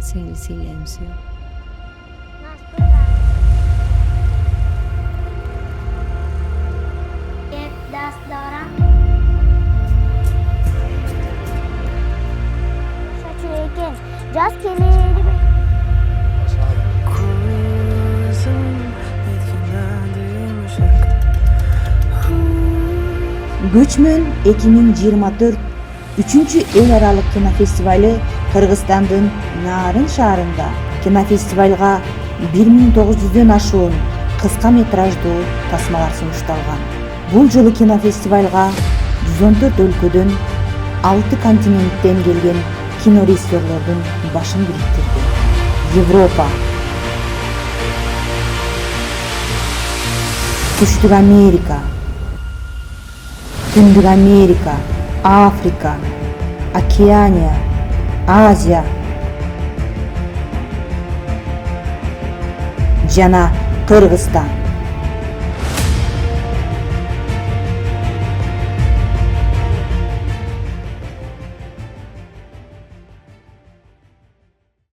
silenzio. Жаз келеді. Көчмөн 2024 3-чү эл аралык кинофестивали Кыргызстандын Нарын шаарында. Кинофестивалга 1900дөн ашуун кыска метраждуу тасмалар сунушталган. Бул жылы кинофестивалга 114 өлкөдөн 6 континенттен келген кинорежиссерлордун башын бириктирди. Европа, Түштүк Америка, Түндүк Америка, Африка, Океания, Азия жана Кыргызстан.